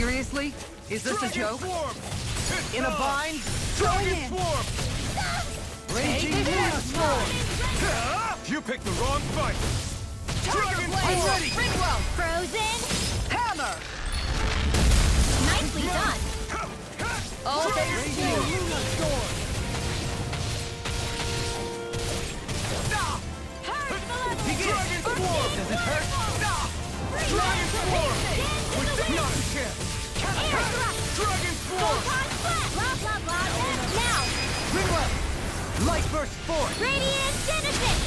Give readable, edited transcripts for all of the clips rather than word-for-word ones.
Seriously? Is this a joke? In a bind? Dragon Swarm! Raging Storm! You picked the wrong fight! Dragon I'm ready! Frozen. Hammer! Nicely done. Oh, there's you! Dragon Swarm! Does it hurt? Dragon Swarm! Not a chance! Dragon Swarm! Blah, blah, blah. Now, Ringlet! Light Burst Force! Radiant Genesis!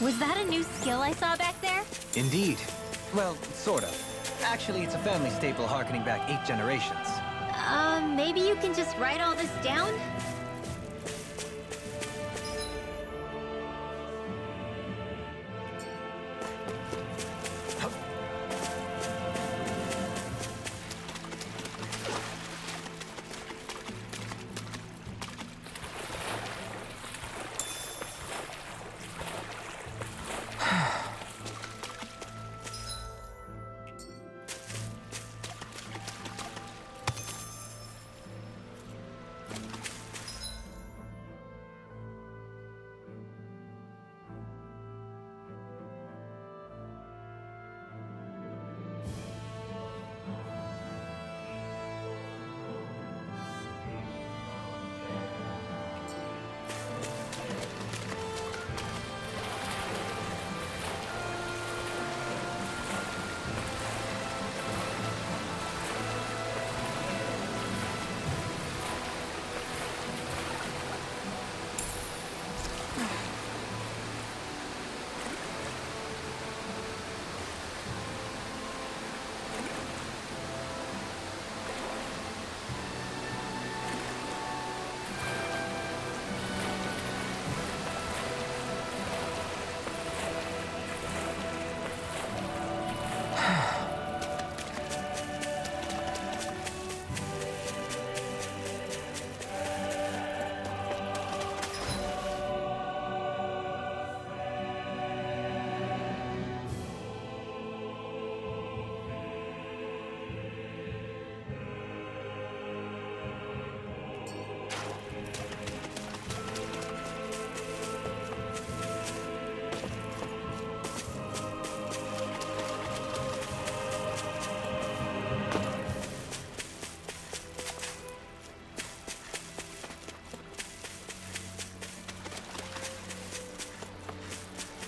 Was that a new skill I saw back there? Indeed. Well, sort of. Actually, it's a family staple harkening back 8 generations. Maybe you can just write all this down?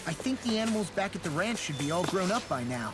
I think the animals back at the ranch should be all grown up by now.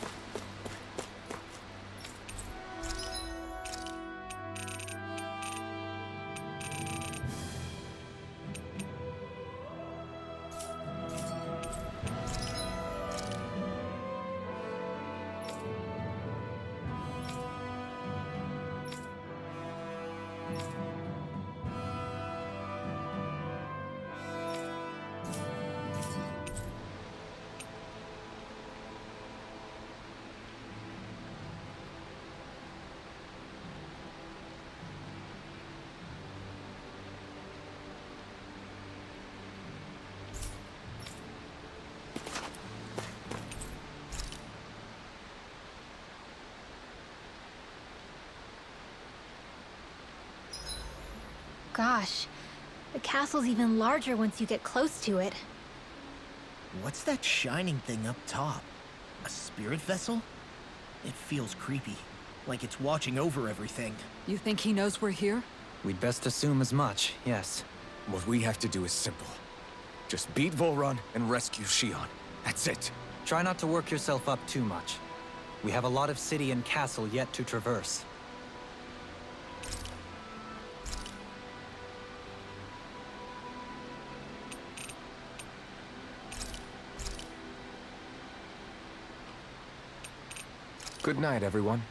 Gosh, the castle's even larger once you get close to it. What's that shining thing up top? A spirit vessel? It feels creepy, like it's watching over everything. You think he knows we're here? We'd best assume as much, yes. What we have to do is simple. Just beat Volrun and rescue Shion. That's it. Try not to work yourself up too much. We have a lot of city and castle yet to traverse. Good night, everyone.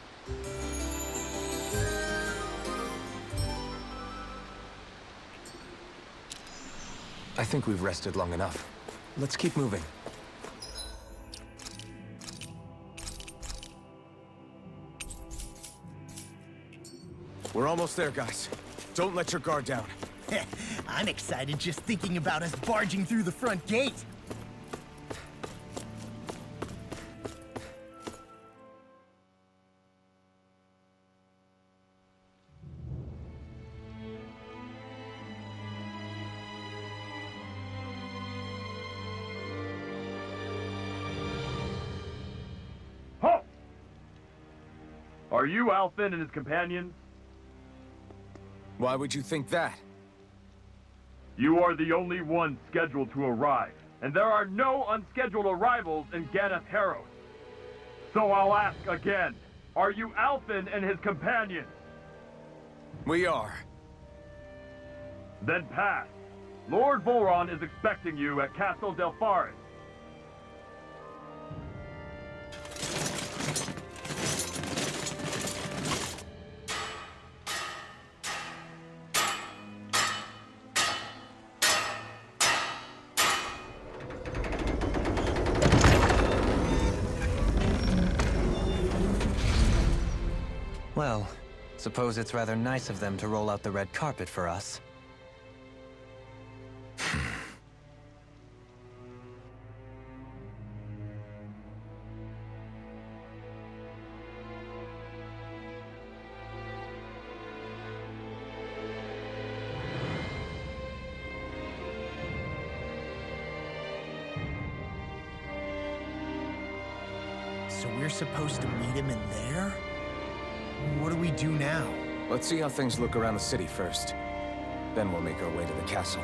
I think we've rested long enough. Let's keep moving. We're almost there, guys. Don't let your guard down. I'm excited just thinking about us barging through the front gate. Are you Alphen and his companions? Why would you think that? You are the only one scheduled to arrive, and there are no unscheduled arrivals in Ganeth Harrows. So I'll ask again, are you Alphen and his companions? We are. Then pass. Lord Volron is expecting you at Castle Delpharis. Well, suppose it's rather nice of them to roll out the red carpet for us. So we're supposed to meet him in there? What do we do now? Let's see how things look around the city first. Then we'll make our way to the castle.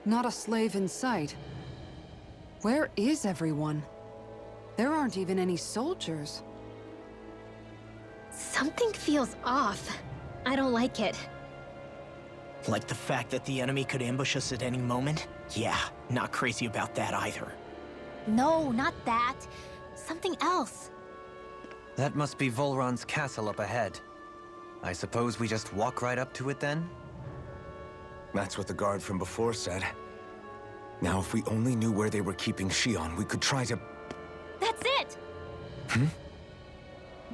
Not a slave in sight. Where is everyone? There aren't even any soldiers. Something feels off. I don't like it. Like the fact that the enemy could ambush us at any moment? Yeah, not crazy about that either. No, not that. Something else. That must be Volron's castle up ahead. I suppose we just walk right up to it then? That's what the guard from before said. Now, if we only knew where they were keeping Shion, we could try to... That's it!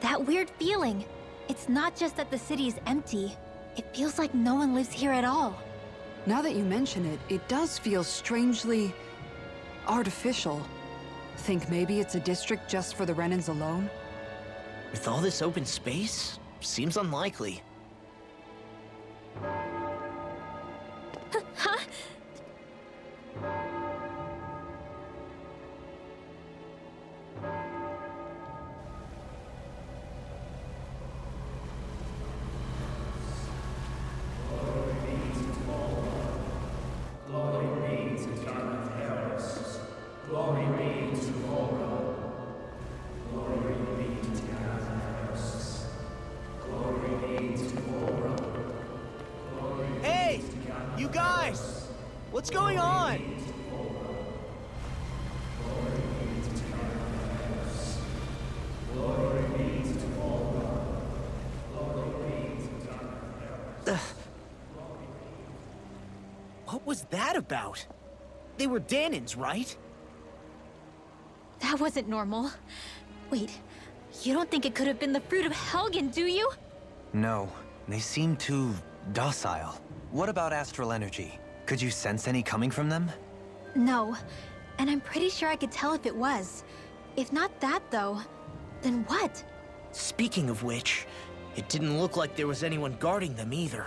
That weird feeling. It's not just that the city is empty. It feels like no one lives here at all. Now that you mention it, it does feel strangely... artificial. Think maybe it's a district just for the Renans alone? With all this open space, seems unlikely. Huh? Hey! You guys! What's going on? What was that about? They were Dahnans, right? That wasn't normal. Wait, you don't think it could have been the fruit of Helgen, do you? No, they seem too docile. What about astral energy? Could you sense any coming from them? No, and I'm pretty sure I could tell if it was. If not that, though, then what? Speaking of which, it didn't look like there was anyone guarding them either.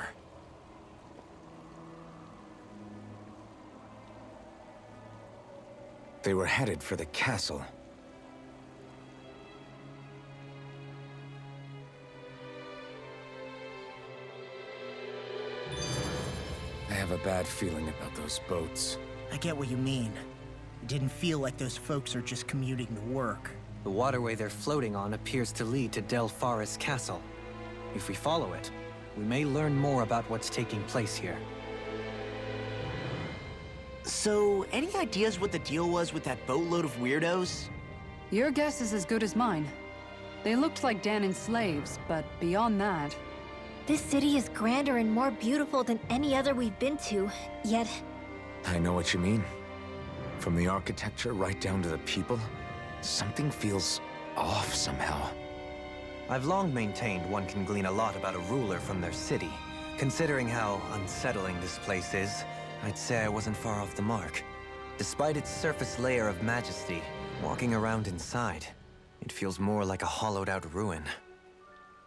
They were headed for the castle. I have a bad feeling about those boats. I get what you mean. It didn't feel like those folks are just commuting to work. The waterway they're floating on appears to lead to Delpharis Castle. If we follow it, we may learn more about what's taking place here. So, any ideas what the deal was with that boatload of weirdos? Your guess is as good as mine. They looked like Dahnan's slaves, but beyond that... This city is grander and more beautiful than any other we've been to, yet... I know what you mean. From the architecture right down to the people, something feels off somehow. I've long maintained one can glean a lot about a ruler from their city. Considering how unsettling this place is, I'd say I wasn't far off the mark. Despite its surface layer of majesty, walking around inside, it feels more like a hollowed-out ruin.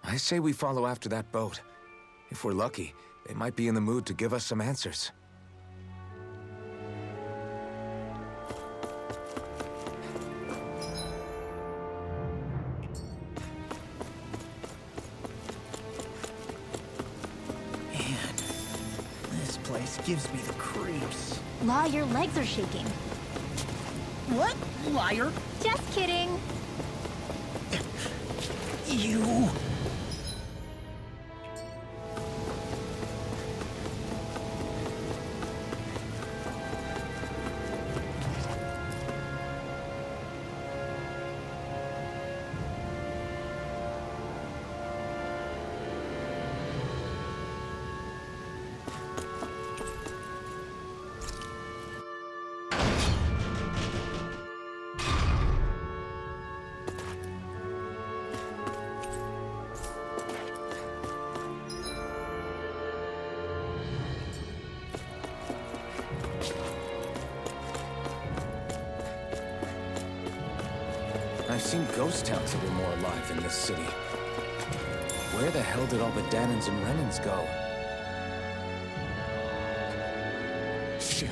I say we follow after that boat. If we're lucky, they might be in the mood to give us some answers. Man, this place gives me the creeps. Law, your legs are shaking. What? Liar? Just kidding. You... I've seen ghost towns that were more alive than this city. Where the hell did all the Dahnans and Renans go? Shion.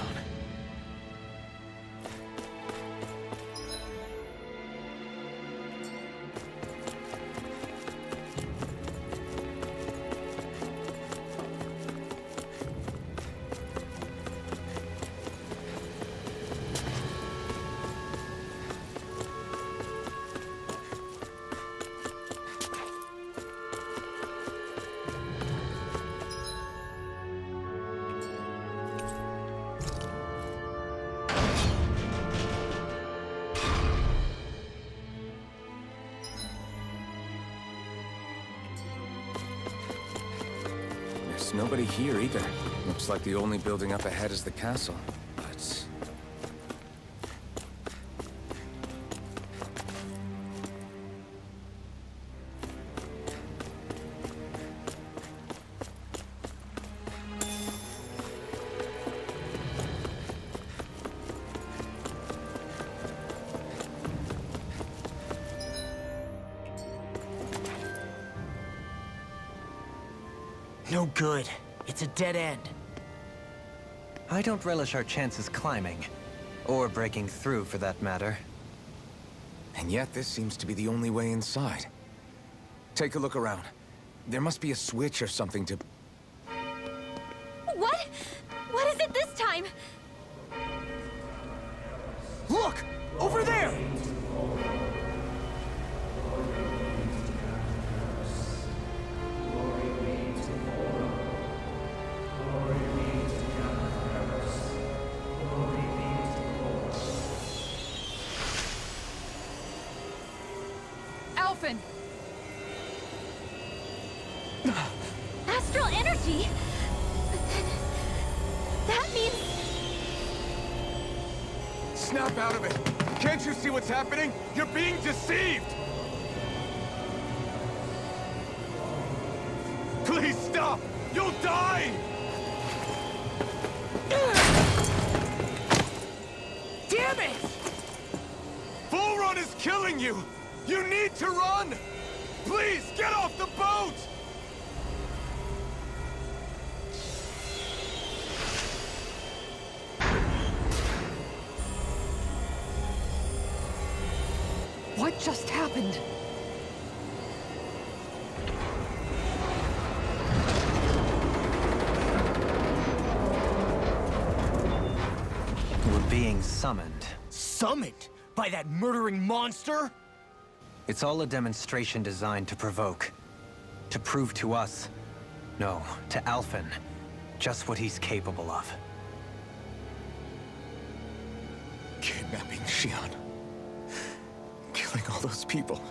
There's nobody here either. Looks like the only building up ahead is the castle. But... No good. It's a dead end. I don't relish our chances climbing. Or breaking through, for that matter. And yet, this seems to be the only way inside. Take a look around. There must be a switch or something to... What? What is it this time? Look! Over there! Alphen! Astral energy? That means... Snap out of it! Can't you see what's happening? You're being deceived! Please stop! You'll die! Damn it! Bull Run is killing you! You need to run! Please, get off the boat! What just happened? We're being summoned. Summoned? By that murdering monster? It's all a demonstration designed to provoke. To prove to us, no, to Alphen, just what he's capable of. Kidnapping Shion. Killing all those people.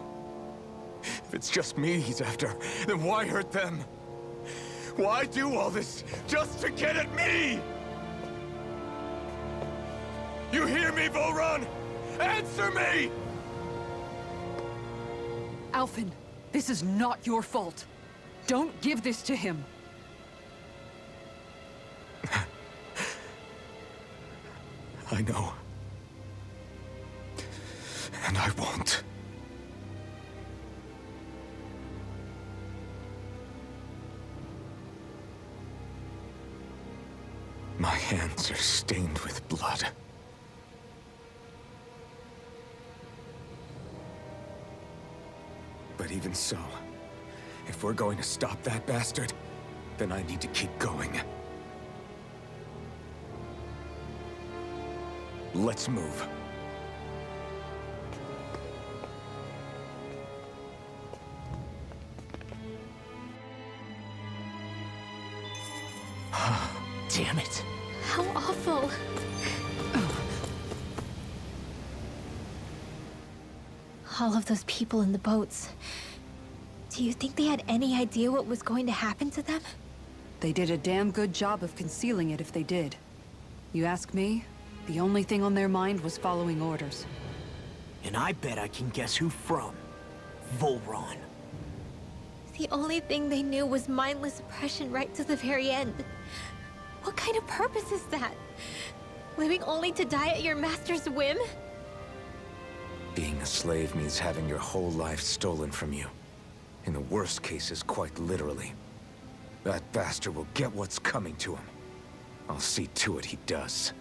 If it's just me he's after, then why hurt them? Why do all this just to get at me? You hear me, Volron? Answer me! Alphen, this is not your fault. Don't give this to him. I know. And I won't. My hands are stained with blood. But even so, if we're going to stop that bastard, then I need to keep going. Let's move. Damn it. How awful. All of those people in the boats. Do you think they had any idea what was going to happen to them? They did a damn good job of concealing it if they did. You ask me, the only thing on their mind was following orders. And I bet I can guess who from. Volron. The only thing they knew was mindless oppression right to the very end. What kind of purpose is that? Living only to die at your master's whim? Being a slave means having your whole life stolen from you. In the worst cases, quite literally. That bastard will get what's coming to him. I'll see to it he does.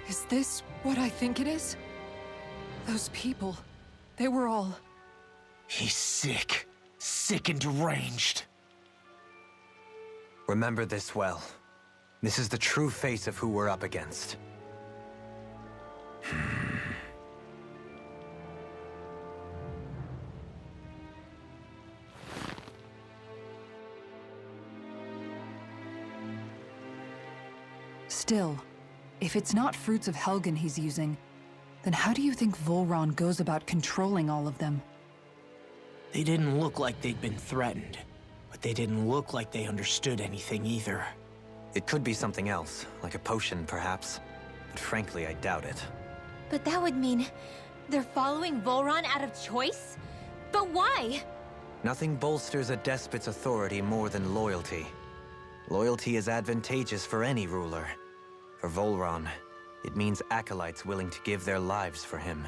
Is this what I think it is? Those people, they were all... He's sick. Sick and deranged. Remember this well. This is the true face of who we're up against. Still, if it's not fruits of Helgen he's using, then how do you think Volron goes about controlling all of them? They didn't look like they'd been threatened, but they didn't look like they understood anything either. It could be something else, like a potion perhaps. But frankly, I doubt it. But that would mean they're following Volron out of choice? But why? Nothing bolsters a despot's authority more than loyalty. Loyalty is advantageous for any ruler. For Volron, it means acolytes willing to give their lives for him.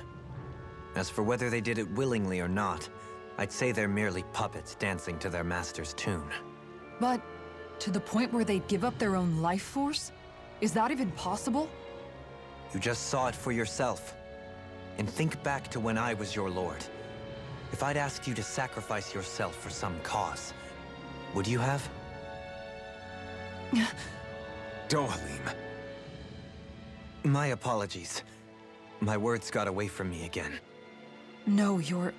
As for whether they did it willingly or not, I'd say they're merely puppets dancing to their master's tune. But to the point where they'd give up their own life force? Is that even possible? You just saw it for yourself. And think back to when I was your lord. If I'd asked you to sacrifice yourself for some cause, would you have? Dohalim. My apologies. My words got away from me again. No, you're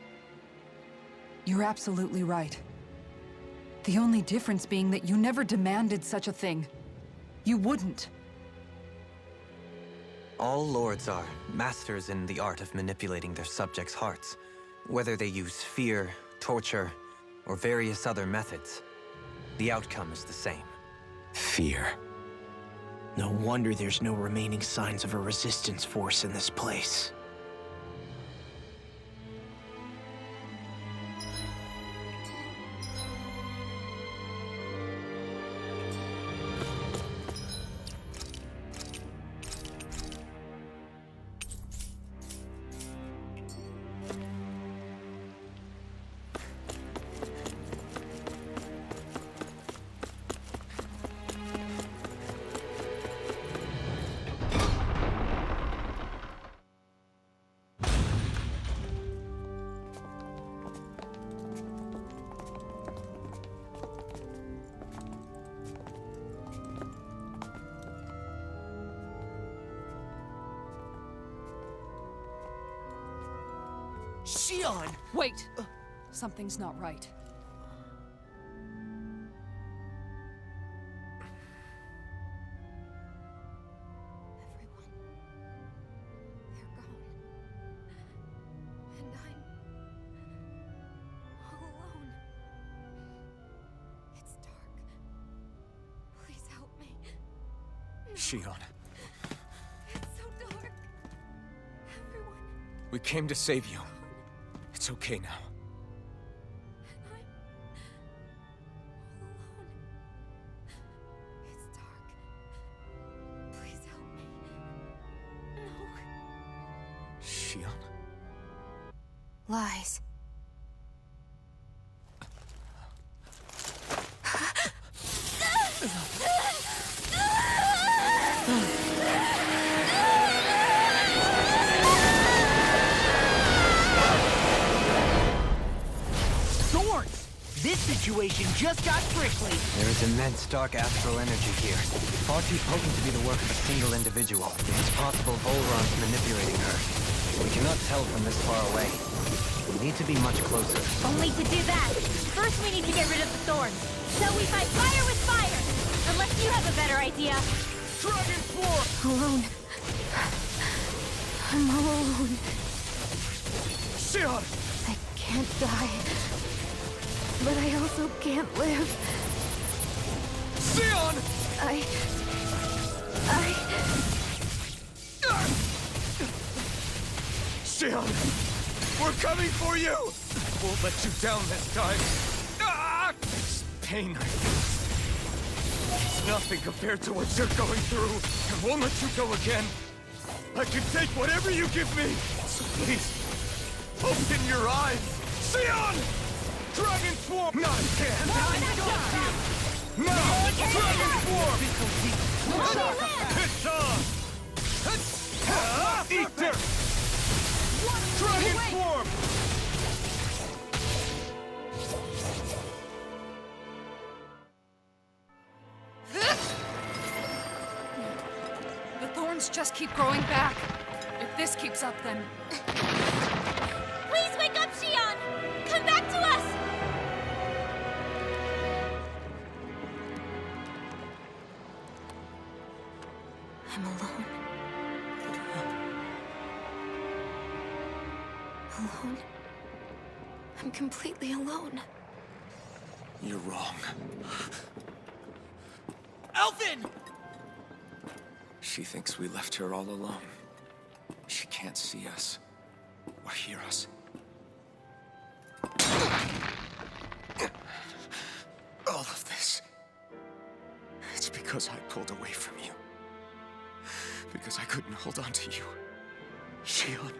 absolutely right. The only difference being that you never demanded such a thing. You wouldn't. All lords are masters in the art of manipulating their subjects' hearts. Whether they use fear, torture, or various other methods, the outcome is the same. Fear. No wonder there's no remaining signs of a resistance force in this place. Xion! Wait! Something's not right. Everyone. They're gone. And I'm all alone. It's dark. Please help me. Xion, It's so dark. Everyone. we came to save you. It's okay now. And I'm all alone. It's dark. Please help me. No. Xion? Lies. Thorns! This situation just got prickly. There is immense dark astral energy here. Far too potent to be the work of a single individual. It's possible Volron's manipulating her. We cannot tell from this far away. We need to be much closer. Only to do that, first we need to get rid of the thorns. So we fight fire with fire! Unless you have a better idea. Dragon Form! Alone. I'm all alone. Xion! I can't die. But I also can't live. Xion! Xion! We're coming for you! Won't let you down this time. Ah! This pain I feel. It's nothing compared to what you're going through. I won't let you go again. I can take whatever you give me. So please, open your eyes. Xion! Dragon Swarm! Not again! No! Dragon Swarm! It's on! Ether! Dragon Swarm! The thorns just keep growing back. If this keeps up, then... Please wake up, Xion! Come back to us! I'm alone. Alone? I'm completely alone. You're wrong. Alphen! She thinks we left her all alone. She can't see us or hear us. All of this, it's because I pulled away from you. Because I couldn't hold on to you. Xion.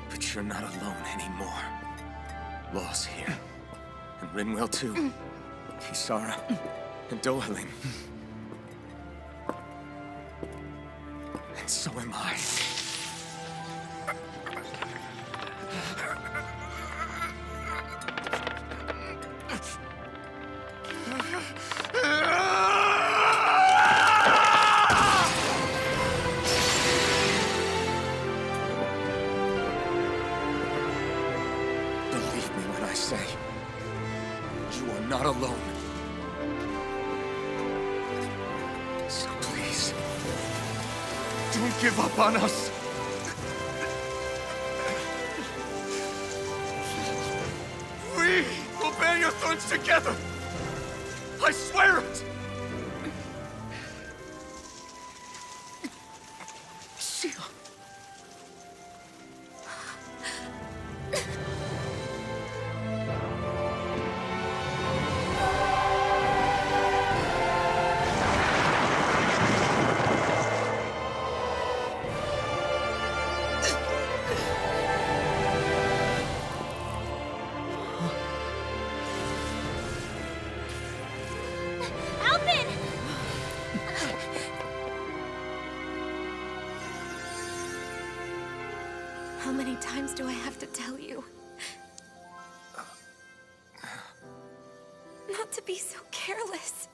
But you're not alone anymore. Law's here. And Rinwell too. Kisara. And Dohalim. And so am I. Believe me when I say, you are not alone. So please, don't give up on us. We will bear your thorns together. I swear it. Xion. times do I have to tell you? Not to be so careless.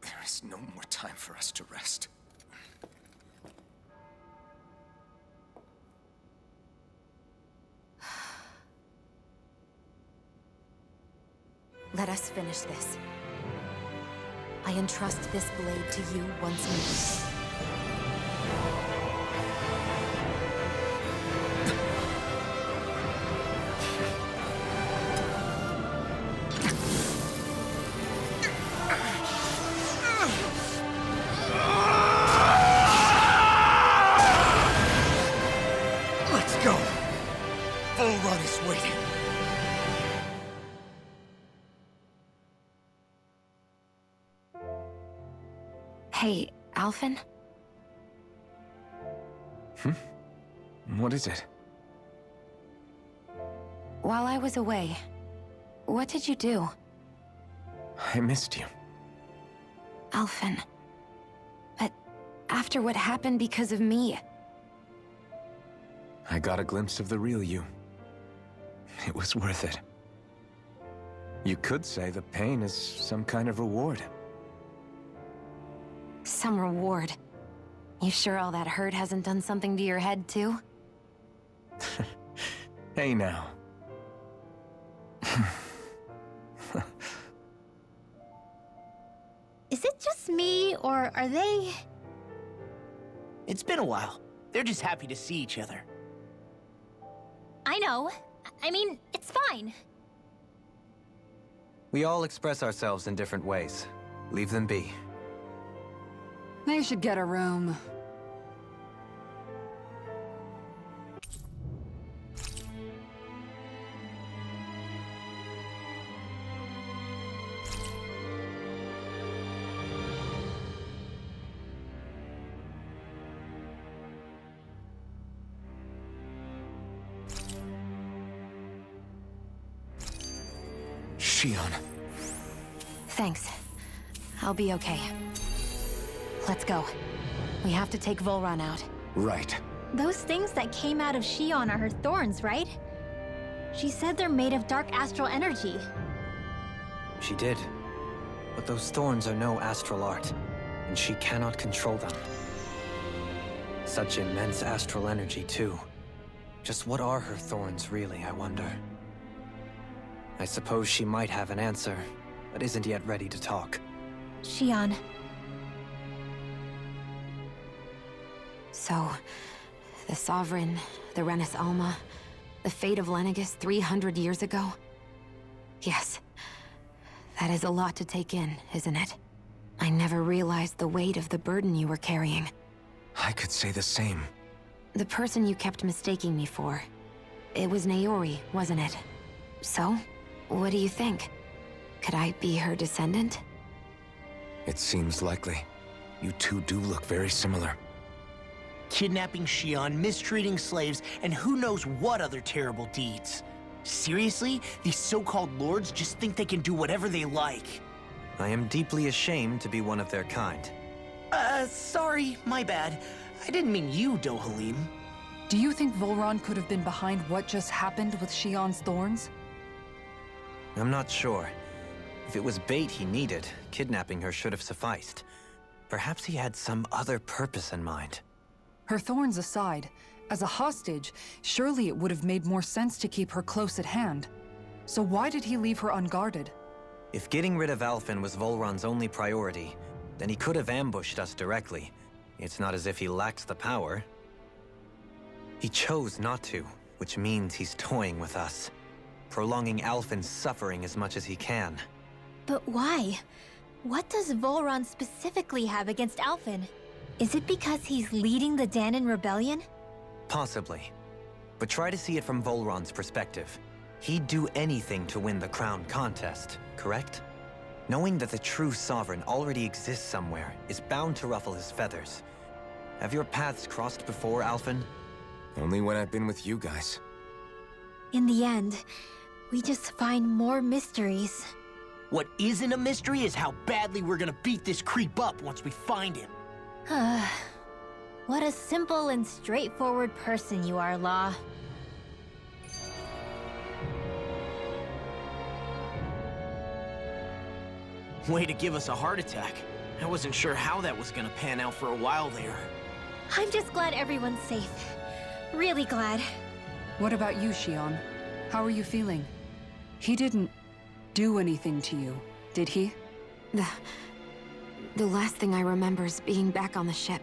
There is no more time for us to rest. Let us finish this. I entrust this blade to you once more. Let's go! Volron is waiting. Hey, Alphen? What is it? While I was away, what did you do? I missed you. Alphen. But after what happened because of me, I got a glimpse of the real you. It was worth it. You could say the pain is some kind of reward. some reward. You sure all that hurt hasn't done something to your head, too? Hey now. Is it just me, or are they... It's been a while. They're just happy to see each other. I know. I mean, it's fine. We all express ourselves in different ways. Leave them be. They should get a room. Shion. Thanks. I'll be okay. Let's go. We have to take Volron out. Right. Those things that came out of Shion are her thorns, right? She said they're made of dark astral energy. She did. But those thorns are no astral art, and she cannot control them. Such immense astral energy, too. Just what are her thorns, really, I wonder? I suppose she might have an answer, but isn't yet ready to talk. Shion. So, the Sovereign, the Renis Alma, the fate of Lenegis 300 years ago? Yes. That is a lot to take in, isn't it? I never realized the weight of the burden you were carrying. I could say the same. The person you kept mistaking me for. It was Naori, wasn't it? So, what do you think? Could I be her descendant? It seems likely. You two do look very similar. Kidnapping Shion, mistreating slaves, and who knows what other terrible deeds. Seriously? These so-called lords just think they can do whatever they like. I am deeply ashamed to be one of their kind. Sorry, my bad. I didn't mean you, Dohalim. Do you think Volron could have been behind what just happened with Shion's thorns? I'm not sure. If it was bait he needed, kidnapping her should have sufficed. Perhaps he had some other purpose in mind. Her thorns aside, as a hostage, surely it would have made more sense to keep her close at hand. So why did he leave her unguarded? If getting rid of Alphen was Volron's only priority, then he could have ambushed us directly. It's not as if he lacked the power. He chose not to, which means he's toying with us, prolonging Alphen's suffering as much as he can. But why? What does Volron specifically have against Alphen? Is it because he's leading the Dahnan rebellion? Possibly. But try to see it from Volron's perspective. He'd do anything to win the crown contest, correct? Knowing that the true sovereign already exists somewhere is bound to ruffle his feathers. Have your paths crossed before, Alphen? Only when I've been with you guys. In the end, we just find more mysteries. What isn't a mystery is how badly we're gonna beat this creep up once we find him. What a simple and straightforward person you are, Law. Way to give us a heart attack. I wasn't sure how that was gonna pan out for a while there. I'm just glad everyone's safe. Really glad. What about you, Xion? How are you feeling? He didn't do anything to you, did he? The last thing I remember is being back on the ship.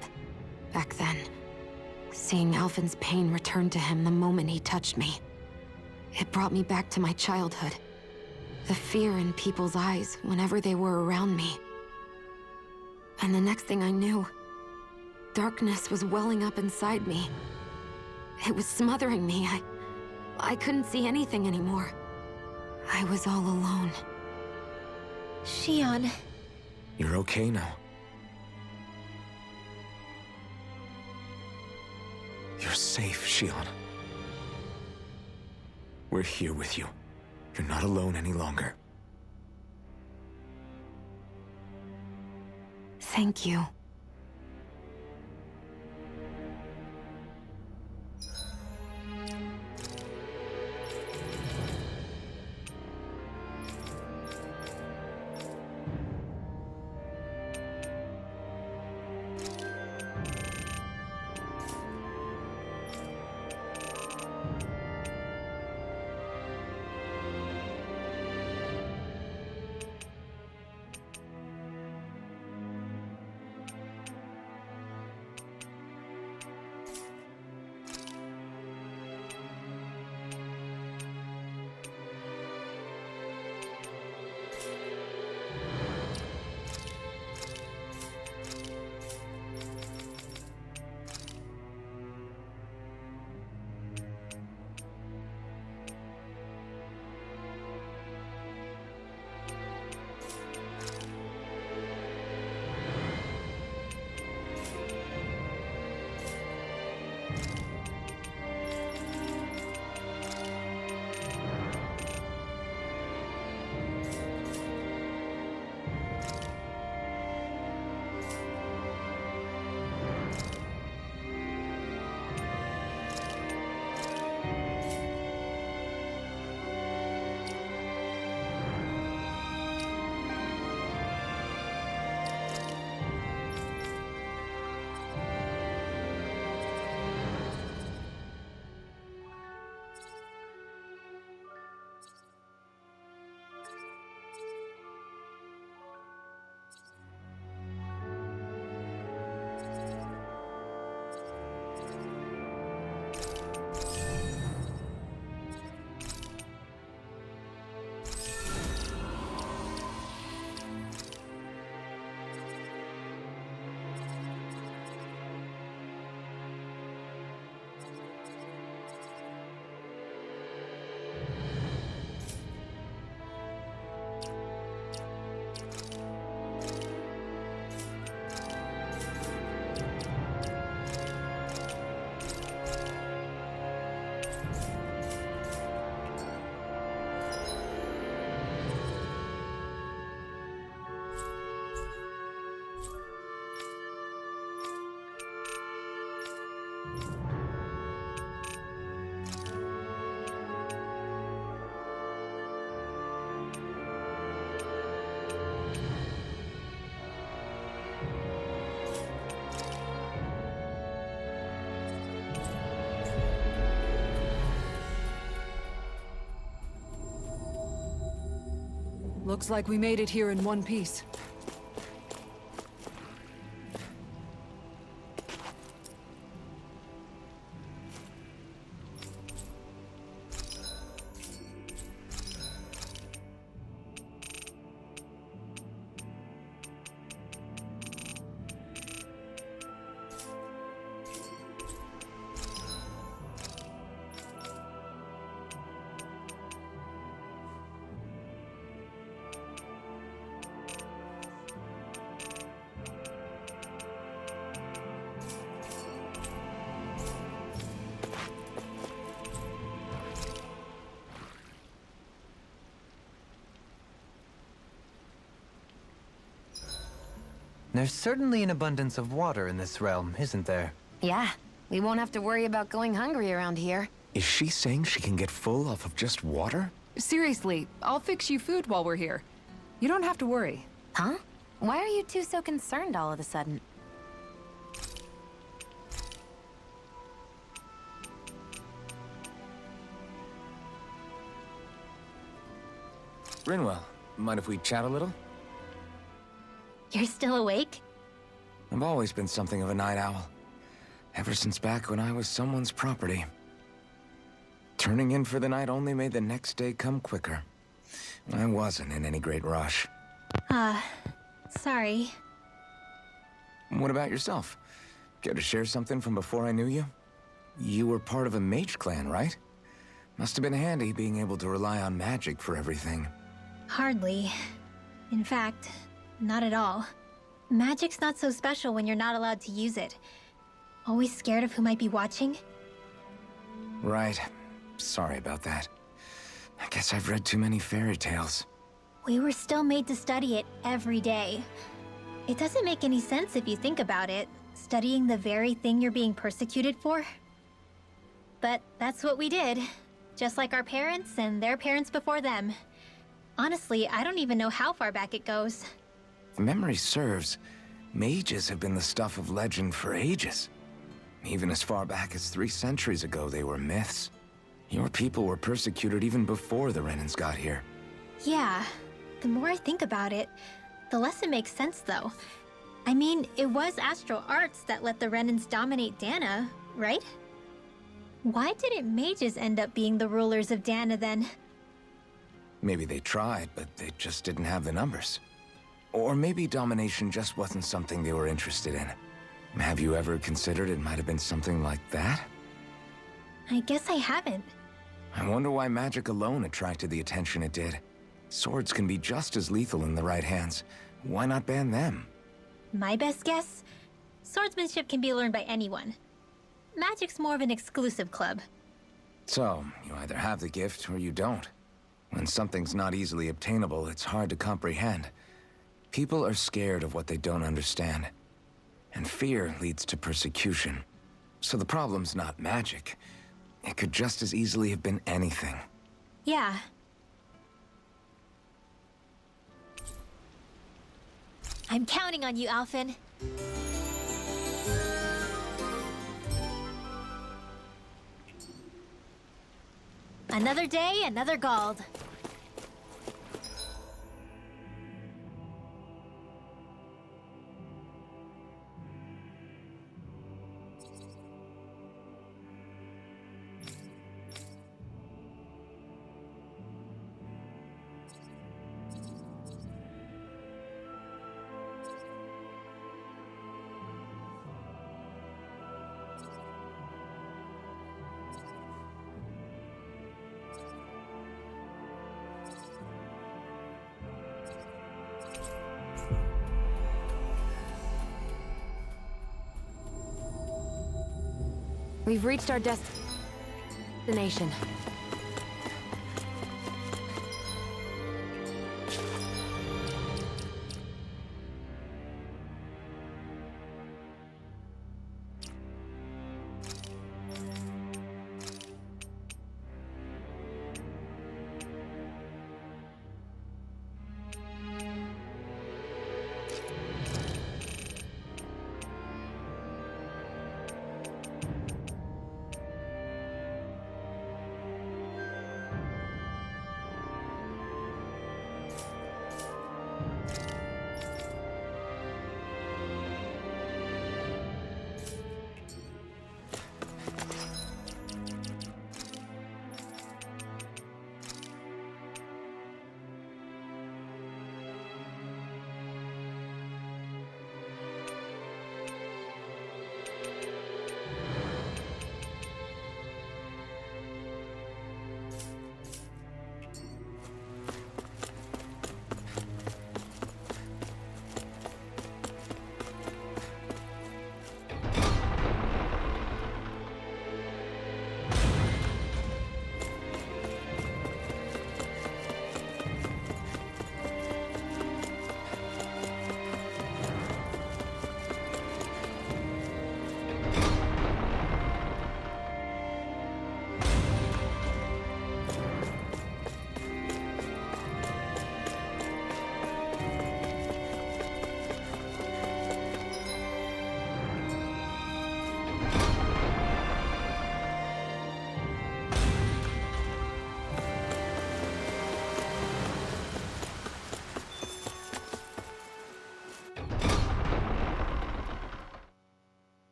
Back then. Seeing Alphen's pain return to him the moment he touched me. It brought me back to my childhood. The fear in people's eyes whenever they were around me. And the next thing I knew, darkness was welling up inside me. It was smothering me. I couldn't see anything anymore. I was all alone. Xion. You're okay now. You're safe, Xion. We're here with you. You're not alone any longer. Thank you. Looks like we made it here in one piece. There's certainly an abundance of water in this realm, isn't there? Yeah, we won't have to worry about going hungry around here. Is she saying she can get full off of just water? Seriously, I'll fix you food while we're here. You don't have to worry. Huh? Why are you two so concerned all of a sudden? Rinwell, mind if we chat a little? You're still awake? I've always been something of a night owl. Ever since back when I was someone's property. Turning in for the night only made the next day come quicker. I wasn't in any great rush. Sorry. What about yourself? Care to share something from before I knew you? You were part of a mage clan, right? Must have been handy being able to rely on magic for everything. Hardly. In fact, not at all. Magic's not so special when you're not allowed to use it. Always scared of who might be watching? Right. Sorry about that. I guess I've read too many fairy tales. We were still made to study it every day. It doesn't make any sense if you think about it, studying the very thing you're being persecuted for. But that's what we did, just like our parents and their parents before them. Honestly, I don't even know how far back it goes. If memory serves, mages have been the stuff of legend for ages. Even as far back as 3 centuries ago, they were myths. Your people were persecuted even before the Renans got here. Yeah, the more I think about it, the less it makes sense though. I mean, it was astral arts that let the Renans dominate Dahna, right? Why didn't mages end up being the rulers of Dahna then? Maybe they tried, but they just didn't have the numbers. Or maybe domination just wasn't something they were interested in. Have you ever considered it might have been something like that? I guess I haven't. I wonder why magic alone attracted the attention it did. Swords can be just as lethal in the right hands. Why not ban them? My best guess? Swordsmanship can be learned by anyone. Magic's more of an exclusive club. So, you either have the gift or you don't. When something's not easily obtainable, it's hard to comprehend. People are scared of what they don't understand. And fear leads to persecution. So the problem's not magic. It could just as easily have been anything. Yeah. I'm counting on you, Alphen. Another day, another Gald. We've reached our destination.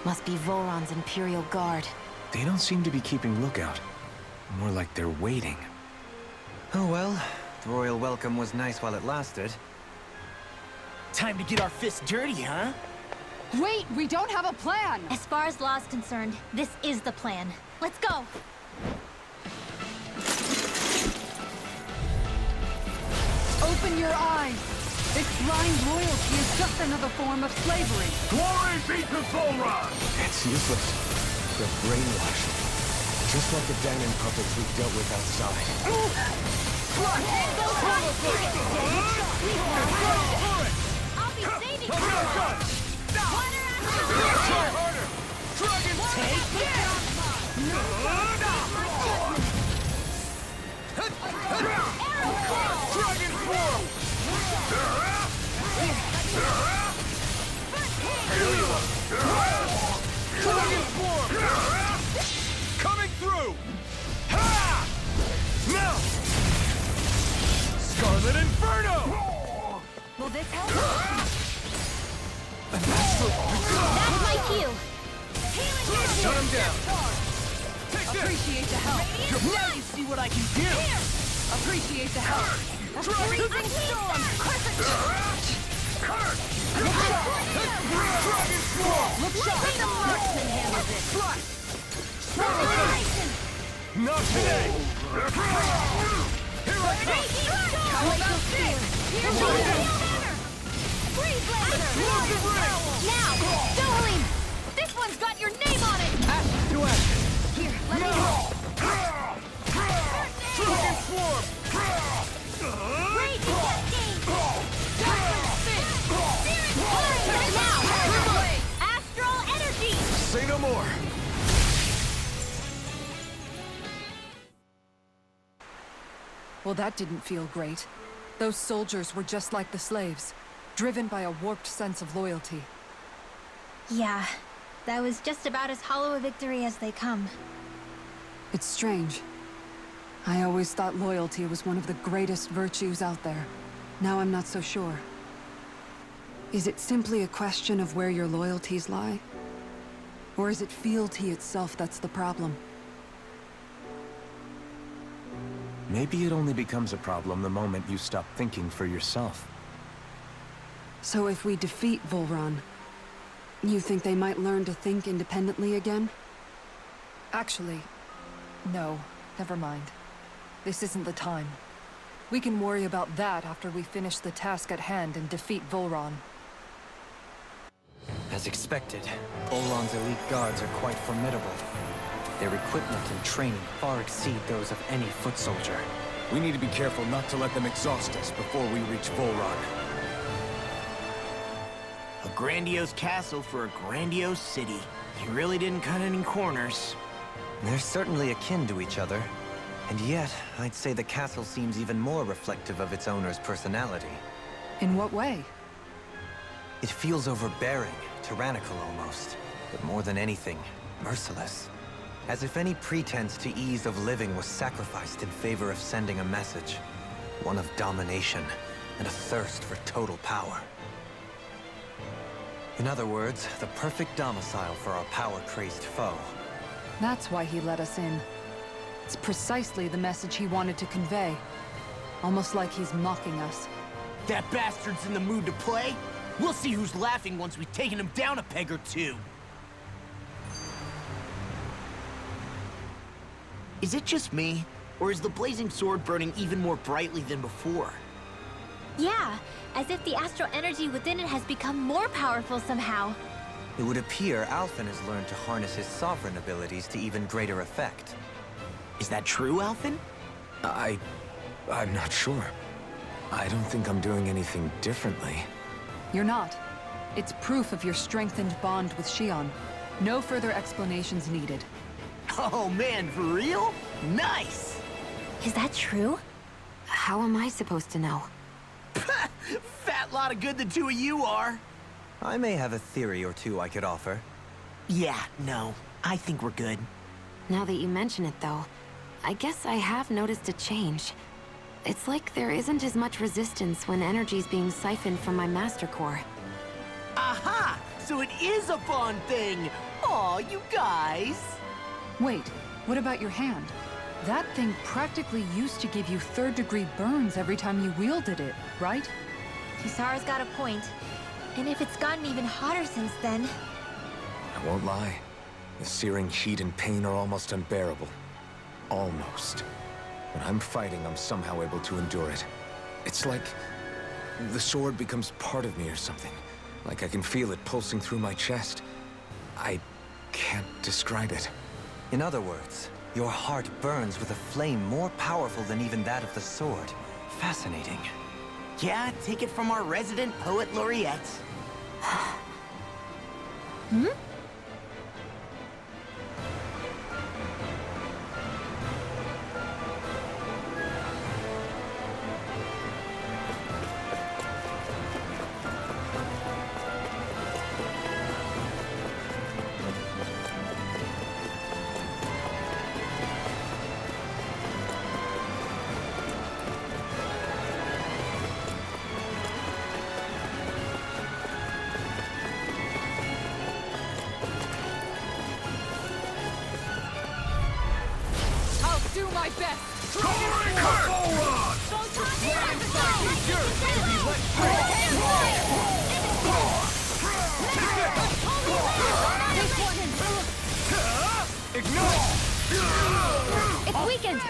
Must be Volron's Imperial Guard. They don't seem to be keeping lookout. More like they're waiting. Oh well, the royal welcome was nice while it lasted. Time to get our fists dirty, huh? Wait, we don't have a plan! As far as law's concerned, this is the plan. Let's go! Open your eyes! This blind loyalty is just another form of slavery. Glory be to Volron! It's useless. They're brainwashed. Just like the Dahna puppets we've dealt with outside. I'll be saving you! Try harder! Dragon Dragon Form! Dragon Form! Coming through! Ha! Now! Scarlet Inferno! Will this help? That's my cue! Shut him down! Take this! Appreciate the help. Now you see what I can do! Appreciate the help. Freezing storm! Dragon Swarm! Look sharp! The marksman handles it! Acceleration! Not today! Here I come! Here's your hammer! Freeze laser! Explosive ring! Now! Dohalim! This one's got your name on it! To action! Here, let me help! Dragon Swarm! Rage cascade! Darkness spin! Spirit fire! Now! Astral energy! Say no more! Well, that didn't feel great. Those soldiers were just like the slaves, driven by a warped sense of loyalty. Yeah, that was just about as hollow a victory as they come. It's strange. I always thought loyalty was one of the greatest virtues out there. Now I'm not so sure. Is it simply a question of where your loyalties lie? Or is it fealty itself that's the problem? Maybe it only becomes a problem the moment you stop thinking for yourself. So if we defeat Volron, you think they might learn to think independently again? Actually, no. Never mind. This isn't the time. We can worry about that after we finish the task at hand and defeat Volron. As expected, Volron's elite guards are quite formidable. Their equipment and training far exceed those of any foot soldier. We need to be careful not to let them exhaust us before we reach Volron. A grandiose castle for a grandiose city. You really didn't cut any corners. They're certainly akin to each other. And yet, I'd say the castle seems even more reflective of its owner's personality. In what way? It feels overbearing, tyrannical almost. But more than anything, merciless. As if any pretense to ease of living was sacrificed in favor of sending a message. One of domination and a thirst for total power. In other words, the perfect domicile for our power-crazed foe. That's why he let us in. It's precisely the message he wanted to convey. Almost like he's mocking us. That bastard's in the mood to play? We'll see who's laughing once we've taken him down a peg or two. Is it just me? Or is the blazing sword burning even more brightly than before? Yeah, as if the astral energy within it has become more powerful somehow. It would appear Alphen has learned to harness his sovereign abilities to even greater effect. Is that true, Alphen? I'm not sure. I don't think I'm doing anything differently. You're not. It's proof of your strengthened bond with Xion. No further explanations needed. Oh man, for real? Nice! Is that true? How am I supposed to know? Fat lot of good the two of you are. I may have a theory or two I could offer. Yeah, no. I think we're good. Now that you mention it, though, I guess I have noticed a change. It's like there isn't as much resistance when energy's being siphoned from my Master Core. Aha! So it is a Bond thing! Aw, you guys! Wait, what about your hand? That thing practically used to give you third-degree burns every time you wielded it, right? Kisara's got a point. And if it's gotten even hotter since then... I won't lie. The searing heat and pain are almost unbearable. Almost. When I'm fighting, I'm somehow able to endure it. It's like the sword becomes part of me or something. Like I can feel it pulsing through my chest. I can't describe it. In other words, your heart burns with a flame more powerful than even that of the sword. Fascinating. Yeah, take it from our resident poet laureate. Do my best! It's weakened!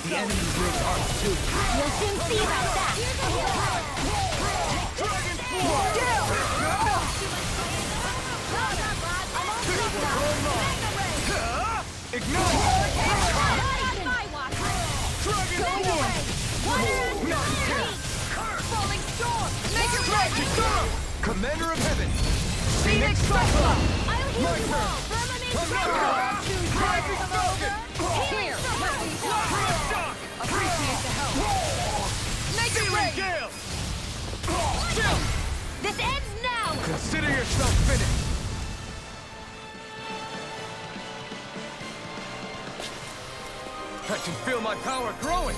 The enemy will arc too. You'll soon see about that! Commander of Heaven! Phoenix Cyclone! I'll heal you all! Here! Appreciate the help! Make it rain! Gale! This ends now! Consider yourself finished! I can feel my power growing!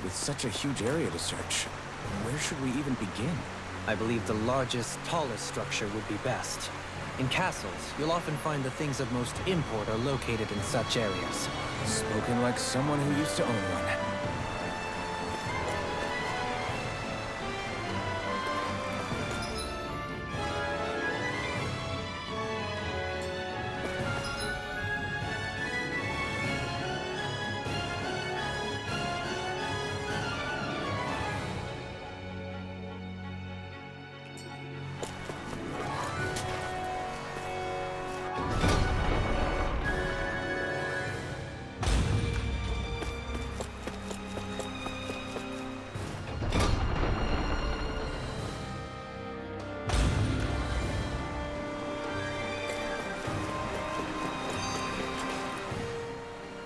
With such a huge area to search, where should we even begin? I believe the largest, tallest structure would be best. In castles, you'll often find the things of most import are located in such areas. Spoken like someone who used to own one.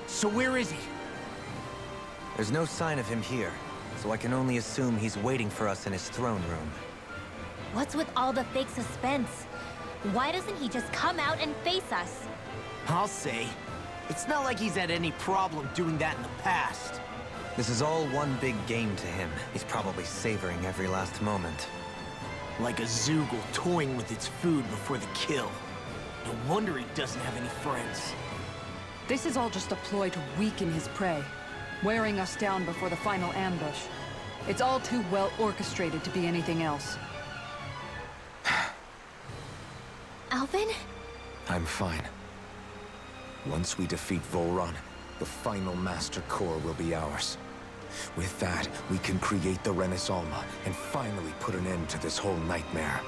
So where is he? There's no sign of him here, so I can only assume he's waiting for us in his throne room. What's with all the fake suspense? Why doesn't he just come out and face us? I'll say. It's not like he's had any problem doing that in the past. This is all one big game to him. He's probably savoring every last moment. Like a Zoogle toying with its food before the kill. No wonder he doesn't have any friends. This is all just a ploy to weaken his prey, wearing us down before the final ambush. It's all too well orchestrated to be anything else. Alphen? I'm fine. Once we defeat Volron, the final Master Core will be ours. With that, we can create the Renis Alma and finally put an end to this whole nightmare.